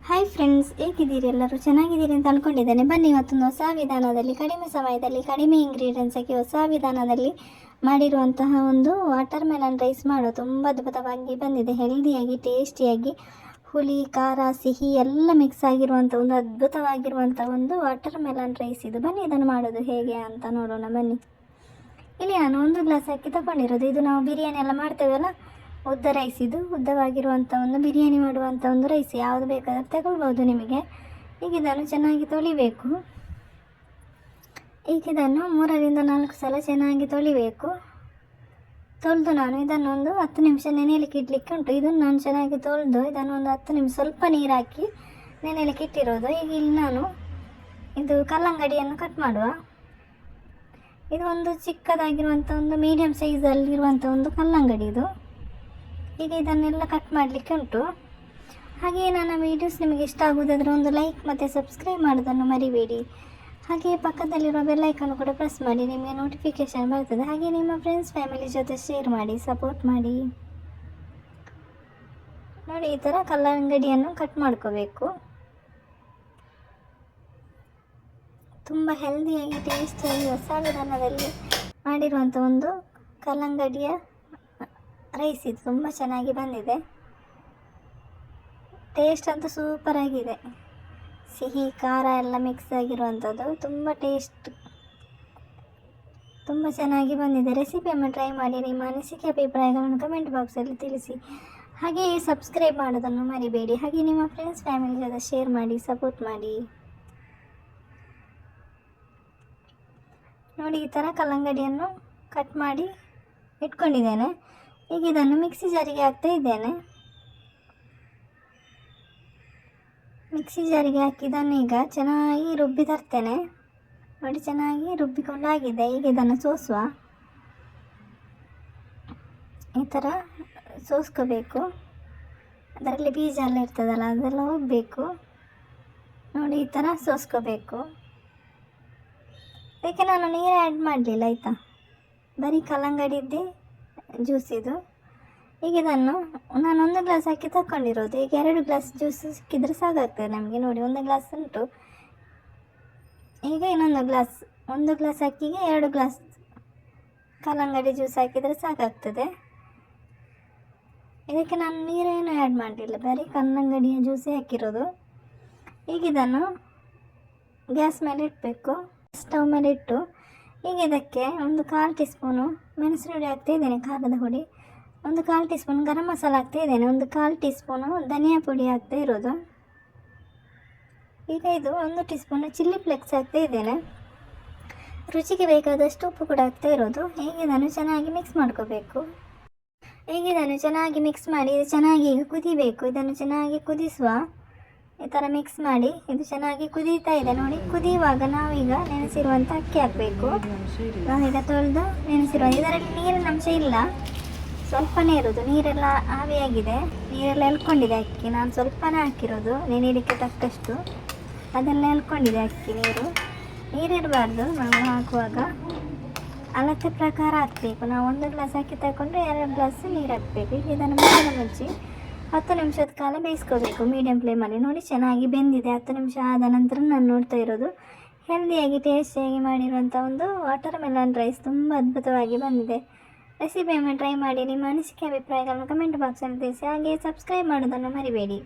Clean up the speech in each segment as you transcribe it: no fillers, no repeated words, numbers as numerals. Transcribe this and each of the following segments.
Hi friends, ಹೇಗಿದ್ದೀರಿ? ಎಲ್ಲರೂ ಚೆನ್ನಾಗಿದ್ದೀರಿ ಅಂತ ಅಂದ್ಕೊಂಡಿದ್ದೇನೆ. ಬನ್ನಿ, ಇವತ್ತೊಂದು ಹೊಸ ವಿಧಾನದಲ್ಲಿ, ಕಡಿಮೆ ಸಮಯದಲ್ಲಿ, ಕಡಿಮೆ ಇಂಗ್ರೀಡಿಯೆಂಟ್ಸ್ ಹಾಕಿ ಹೊಸ ವಿಧಾನದಲ್ಲಿ ಮಾಡಿರುವಂತಹ ಒಂದು ವಾಟರ್ ಮೆಲನ್ ರೈಸ್ ತುಂಬ ಅದ್ಭುತವಾಗಿ ಬಂದಿದೆ. ಹೆಲ್ದಿಯಾಗಿ, ಟೇಸ್ಟಿಯಾಗಿ, ಹುಳಿ, ಖಾರ, ಸಿಹಿ ಎಲ್ಲ ಮಿಕ್ಸ್ ಆಗಿರುವಂಥ ಒಂದು ಅದ್ಭುತವಾಗಿರುವಂಥ ಒಂದು ವಾಟರ್ ಮೆಲನ್ ರೈಸ್ ಇದು. ಬನ್ನಿ, ಇದನ್ನು ಮಾಡೋದು ಹೇಗೆ ಅಂತ ನೋಡೋಣ. ಬನ್ನಿ, ಇಲ್ಲಿ ನಾನು 1 ಗ್ಲಾಸ್ ಅಕ್ಕಿ ತಗೊಂಡಿರೋದು. ಇದು ನಾವು ಬಿರಿಯಾನಿ ಎಲ್ಲ ಮಾಡ್ತೇವಲ್ಲ, ಉದ್ದ ರೈಸ್. ಇದು ಉದ್ದವಾಗಿರುವಂಥ ಒಂದು ಬಿರಿಯಾನಿ ಮಾಡುವಂಥ ಒಂದು ರೈಸ್. ಯಾವುದು ಬೇಕಾದರೂ ತಗೊಳ್ಬೋದು ನಿಮಗೆ. ಈಗ ಇದನ್ನು ಚೆನ್ನಾಗಿ ತೊಳಿಬೇಕು. ಈಗ ಇದನ್ನು 3 ರಿಂದ 4 ಸಲ ಚೆನ್ನಾಗಿ ತೊಳಿಬೇಕು. ತೊಳೆದು ನಾನು ಇದನ್ನು ಒಂದು 10 ನಿಮಿಷ ನೆನೆಯಲಿಕ್ಕೆ ಇಡಲಿಕ್ಕೆ ಉಂಟು. ಇದನ್ನು ನಾನು ಚೆನ್ನಾಗಿ ತೊಳೆದು ಇದನ್ನು ಒಂದು 10 ನಿಮಿಷ ಸ್ವಲ್ಪ ನೀರು ಹಾಕಿ ನೆನೆಯಲಿಕ್ಕೆ ಇಟ್ಟಿರೋದು. ಈಗ ಇಲ್ಲಿ ನಾನು ಇದು ಕಲ್ಲಂಗಡಿಯನ್ನು ಕಟ್ ಮಾಡುವ. ಇದು ಒಂದು ಚಿಕ್ಕದಾಗಿರುವಂಥ ಒಂದು ಮೀಡಿಯಮ್ ಸೈಜಲ್ಲಿರುವಂಥ ಒಂದು ಕಲ್ಲಂಗಡಿ ಇದು. ಈಗ ಇದನ್ನೆಲ್ಲ ಕಟ್ ಮಾಡಲಿಕ್ಕೆ ಉಂಟು. ಹಾಗೆಯೇ ನನ್ನ ವೀಡಿಯೋಸ್ ನಿಮಗೆ ಇಷ್ಟ ಆಗುವುದಾದರೆ ಒಂದು ಲೈಕ್ ಮತ್ತು ಸಬ್ಸ್ಕ್ರೈಬ್ ಮಾಡೋದನ್ನು ಮರಿಬೇಡಿ. ಹಾಗೆಯೇ ಪಕ್ಕದಲ್ಲಿರುವ ಬೆಲ್ಲೈಕನ್ನು ಕೂಡ ಪ್ರೆಸ್ ಮಾಡಿ, ನಿಮಗೆ ನೋಟಿಫಿಕೇಷನ್ ಬರ್ತದೆ. ಹಾಗೆ ನಿಮ್ಮ ಫ್ರೆಂಡ್ಸ್ ಫ್ಯಾಮಿಲಿ ಜೊತೆ ಶೇರ್ ಮಾಡಿ, ಸಪೋರ್ಟ್ ಮಾಡಿ. ನೋಡಿ, ಈ ಥರ ಕಲ್ಲಂಗಡಿಯನ್ನು ಕಟ್ ಮಾಡ್ಕೋಬೇಕು. ತುಂಬ ಹೆಲ್ದಿಯಾಗಿ, ಟೇಸ್ಟಿಯಾಗಿ, ಹೊಸ ವಿಧಾನದಲ್ಲಿ ಮಾಡಿರುವಂಥ ಒಂದು ಕಲ್ಲಂಗಡಿಯ ರೈಸ್ ಇದು. ತುಂಬ ಚೆನ್ನಾಗಿ ಬಂದಿದೆ. ಟೇಸ್ಟ್ ಅಂತೂ ಸೂಪರ್ ಆಗಿದೆ. ಸಿಹಿ, ಖಾರ ಎಲ್ಲ ಮಿಕ್ಸ್ ಆಗಿರುವಂಥದ್ದು. ತುಂಬ ಟೇಸ್ಟ್, ತುಂಬ ಚೆನ್ನಾಗಿ ಬಂದಿದೆ. ರೆಸಿಪಿಯನ್ನು ಟ್ರೈ ಮಾಡಿ. ನಿಮ್ಮ ಅನಿಸಿಕೆ ಅಭಿಪ್ರಾಯಗಳನ್ನು ಕಮೆಂಟ್ ಬಾಕ್ಸಲ್ಲಿ ತಿಳಿಸಿ. ಹಾಗೆಯೇ ಸಬ್ಸ್ಕ್ರೈಬ್ ಮಾಡೋದನ್ನು ಮರಿಬೇಡಿ. ಹಾಗೆ ನಿಮ್ಮ ಫ್ರೆಂಡ್ಸ್ ಫ್ಯಾಮಿಲಿ ಜೊತೆ ಶೇರ್ ಮಾಡಿ, ಸಪೋರ್ಟ್ ಮಾಡಿ. ನೋಡಿ, ಈ ಥರ ಕಲ್ಲಂಗಡಿಯನ್ನು ಕಟ್ ಮಾಡಿ ಇಟ್ಕೊಂಡಿದ್ದೇನೆ. ಈಗ ಇದನ್ನು ಮಿಕ್ಸಿ ಜಾರಿಗೆ ಹಾಕ್ತಾ ಇದ್ದೇನೆ. ಮಿಕ್ಸಿ ಜಾರಿಗೆ ಹಾಕಿದ್ದನ್ನು ಈಗ ಚೆನ್ನಾಗಿ ರುಬ್ಬಿ ತರ್ತೇನೆ. ನೋಡಿ, ಚೆನ್ನಾಗಿ ರುಬ್ಬಿಕೊಂಡಾಗಿದೆ. ಈಗ ಇದನ್ನು ಸೋಸುವ. ಈ ಥರ ಸೋಸ್ಕೋಬೇಕು. ಅದರಲ್ಲಿ ಬೀಜ ಎಲ್ಲ ಇರ್ತದಲ್ಲ, ಅದೆಲ್ಲ ಹೋಗಬೇಕು. ನೋಡಿ, ಈ ಥರ ಸೋಸ್ಕೋಬೇಕು. ಅದಕ್ಕೆ ನಾನು ನೀರು ಆ್ಯಡ್ ಮಾಡಲಿಲ್ಲ, ಆಯಿತಾ? ಬರೀ ಕಲ್ಲಂಗಡಿದ್ದೇ ಜ್ಯೂಸ್ ಇದು. ಈಗ ಇದನ್ನು ನಾನು 1 ಗ್ಲಾಸ್ ಅಕ್ಕಿ ತಗೊಂಡಿರೋದು. ಈಗ 2 ಗ್ಲಾಸ್ ಜ್ಯೂಸ್ ಸಿಕ್ಕಿದರೆ ಸಾಕಾಗ್ತದೆ ನಮಗೆ. ನೋಡಿ, 1 ಗ್ಲಾಸ್ ಉಂಟು. ಈಗ ಇನ್ನೊಂದು ಗ್ಲಾಸ್, 1 ಗ್ಲಾಸ್ ಅಕ್ಕಿಗೆ 2 ಗ್ಲಾಸ್ ಕಲ್ಲಂಗಡಿ ಜ್ಯೂಸ್ ಹಾಕಿದರೆ ಸಾಕಾಗ್ತದೆ. ಇದಕ್ಕೆ ನಾನು ನೀರೇನು ಆ್ಯಡ್ ಮಾಡಲಿಲ್ಲ, ಬರೀ ಕಲ್ಲಂಗಡಿಯ ಜ್ಯೂಸೇ ಹಾಕಿರೋದು. ಈಗ ಇದನ್ನು ಗ್ಯಾಸ್ ಮೇಲೆ ಇಡಬೇಕು, ಸ್ಟವ್ ಮೇಲೆ ಇಟ್ಟು. ಈಗ ಇದಕ್ಕೆ ಒಂದು 1/4 ಟೀ ಸ್ಪೂನು ಮೆಣಸಿನ ಹುಡಿ ಹಾಕ್ತಾಯಿದ್ದೇನೆ, ಖಾರದ ಹುಡಿ. ಒಂದು 1/4 ಟೀ ಸ್ಪೂನ್ ಗರಂ ಮಸಾಲ ಹಾಕ್ತಾಯಿದ್ದೇನೆ. ಒಂದು 1/4 ಟೀ ಸ್ಪೂನು ಧನಿಯಾ ಪುಡಿ ಹಾಕ್ತಾ ಇರೋದು. ಈಗ ಇದು 1 ಟೀ ಸ್ಪೂನು ಚಿಲ್ಲಿ ಫ್ಲೇಕ್ಸ್ ಹಾಕ್ತಾಯಿದ್ದೇನೆ. ರುಚಿಗೆ ಬೇಕಾದಷ್ಟು ಉಪ್ಪು ಕೂಡ ಹಾಕ್ತಾ ಇರೋದು. ಈಗ ಇದನ್ನು ಚೆನ್ನಾಗಿ ಮಿಕ್ಸ್ ಮಾಡ್ಕೋಬೇಕು. ಈಗ ಇದನ್ನು ಚೆನ್ನಾಗಿ ಮಿಕ್ಸ್ ಮಾಡಿ, ಇದು ಚೆನ್ನಾಗಿ ಈಗ ಕುದಿಬೇಕು. ಇದನ್ನು ಚೆನ್ನಾಗಿ ಕುದಿಸುವ. ಈ ಥರ ಮಿಕ್ಸ್ ಮಾಡಿ. ಇದು ಚೆನ್ನಾಗಿ ಕುದೀತಾ ಇದೆ. ನೋಡಿ, ಕುದಿಯುವಾಗ ನಾವೀಗ ನೆನೆಸಿರುವಂಥ ಅಕ್ಕಿ ಹಾಕಬೇಕು. ನಾವೀಗ ತೊಳೆದು ನೆನೆಸಿರುವ, ಇದರಲ್ಲಿ ನೀರಿನ ಅಂಶ ಇಲ್ಲ, ಸ್ವಲ್ಪನೇ ಇರೋದು. ನೀರೆಲ್ಲ ಆವಿಯಾಗಿದೆ, ನೀರೆಲ್ಲ ಎಳ್ಕೊಂಡಿದೆ ಅಕ್ಕಿ. ನಾನು ಸ್ವಲ್ಪನೇ ಹಾಕಿರೋದು, ನೆನೆಯಲಿಕ್ಕೆ ತಕ್ಕಷ್ಟು. ಅದೆಲ್ಲ ಎಳ್ಕೊಂಡಿದೆ ಅಕ್ಕಿ. ನೀರಿರಬಾರ್ದು ನಾವು ಹಾಕುವಾಗ. ಅಳತೆ ಪ್ರಕಾರ ಹಾಕಬೇಕು. ನಾವು 1 ಗ್ಲಾಸ್ ಅಕ್ಕಿ ತಗೊಂಡ್ರೆ 2 ಗ್ಲಾಸ್ ನೀರು ಹಾಕಬೇಕು. ಈಗ ಇದನ್ನು ಮುಚ್ಚಿ 10 ನಿಮಿಷದ ಕಾಲ ಬೇಯಿಸ್ಕೋಬೇಕು ಮೀಡಿಯಮ್ ಫ್ಲೇಮಲ್ಲಿ. ನೋಡಿ, ಚೆನ್ನಾಗಿ ಬೆಂದಿದೆ. 10 ನಿಮಿಷ ಆದ ನಂತರ ನಾನು ನೋಡ್ತಾ ಇರೋದು ಹೆಲ್ದಿಯಾಗಿ, ಟೇಸ್ಟಿಯಾಗಿ ಮಾಡಿರುವಂಥ ಒಂದು ವಾಟರ್ ಮೆಲನ್ ರೈಸ್ ತುಂಬ ಅದ್ಭುತವಾಗಿ ಬಂದಿದೆ. ರೆಸಿಪಿಯನ್ನು ಟ್ರೈ ಮಾಡಿ. ನಿಮ್ಮ ಅನಿಸಿಕೆ ಅಭಿಪ್ರಾಯಗಳನ್ನು ಕಮೆಂಟ್ ಬಾಕ್ಸಲ್ಲಿ ತಿಳಿಸಿ. ಹಾಗೆ ಸಬ್ಸ್ಕ್ರೈಬ್ ಮಾಡೋದನ್ನು ಮರಿಬೇಡಿ.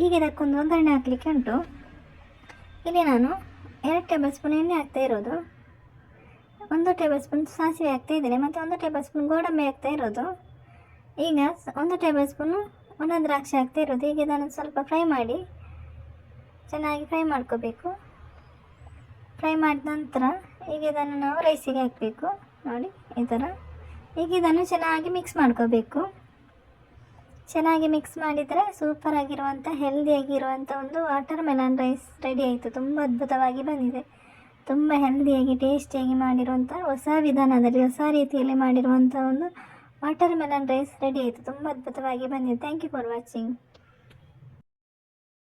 ಈಗ ಇದಕ್ಕೊಂದು ಒಗ್ಗರಣೆ ಹಾಕಲಿಕ್ಕೆ ಉಂಟು. ಇಲ್ಲಿ ನಾನು 2 ಟೇಬಲ್ ಸ್ಪೂನ್ ಎಣ್ಣೆ ಹಾಕ್ತಾ ಇರೋದು. 1 ಟೇಬಲ್ ಸ್ಪೂನ್ ಸಾಸಿವೆ ಹಾಕ್ತಾ ಇದ್ದೇನೆ, ಮತ್ತು 1 ಟೇಬಲ್ ಸ್ಪೂನ್ ಗೋಡಂಬಿ ಹಾಕ್ತಾ ಇರೋದು. ಈಗ 1 ಟೇಬಲ್ ಸ್ಪೂನು ಒಣ ದ್ರಾಕ್ಷಿ ಹಾಕ್ತಾ ಇರೋದು. ಈಗ ಇದನ್ನು ಸ್ವಲ್ಪ ಫ್ರೈ ಮಾಡಿ, ಚೆನ್ನಾಗಿ ಫ್ರೈ ಮಾಡ್ಕೋಬೇಕು. ಫ್ರೈ ಮಾಡಿದ ನಂತರ ಈಗ ಇದನ್ನು ನಾವು ರೈಸಿಗೆ ಹಾಕಬೇಕು. ನೋಡಿ, ಈ ಥರ. ಈಗ ಇದನ್ನು ಚೆನ್ನಾಗಿ ಮಿಕ್ಸ್ ಮಾಡ್ಕೋಬೇಕು. ಚೆನ್ನಾಗಿ ಮಿಕ್ಸ್ ಮಾಡಿದರೆ ಸೂಪರ್ ಆಗಿರುವಂಥ, ಹೆಲ್ದಿಯಾಗಿರುವಂಥ ಒಂದು ವಾಟರ್ ಮೆಲನ್ ರೈಸ್ ರೆಡಿ ಆಯಿತು. ತುಂಬ ಅದ್ಭುತವಾಗಿ ಬಂದಿದೆ. ತುಂಬ ಹೆಲ್ದಿಯಾಗಿ, ಟೇಸ್ಟಿಯಾಗಿ ಮಾಡಿರುವಂಥ ಹೊಸ ವಿಧಾನದಲ್ಲಿ, ಹೊಸ ರೀತಿಯಲ್ಲಿ ಮಾಡಿರುವಂಥ ಒಂದು ವಾಟರ್ ಮೆಲನ್ ರೈಸ್ ರೆಡಿ ಆಯಿತು. ತುಂಬ ಅದ್ಭುತವಾಗಿ ಬಂದಿದೆ. Thank you for watching.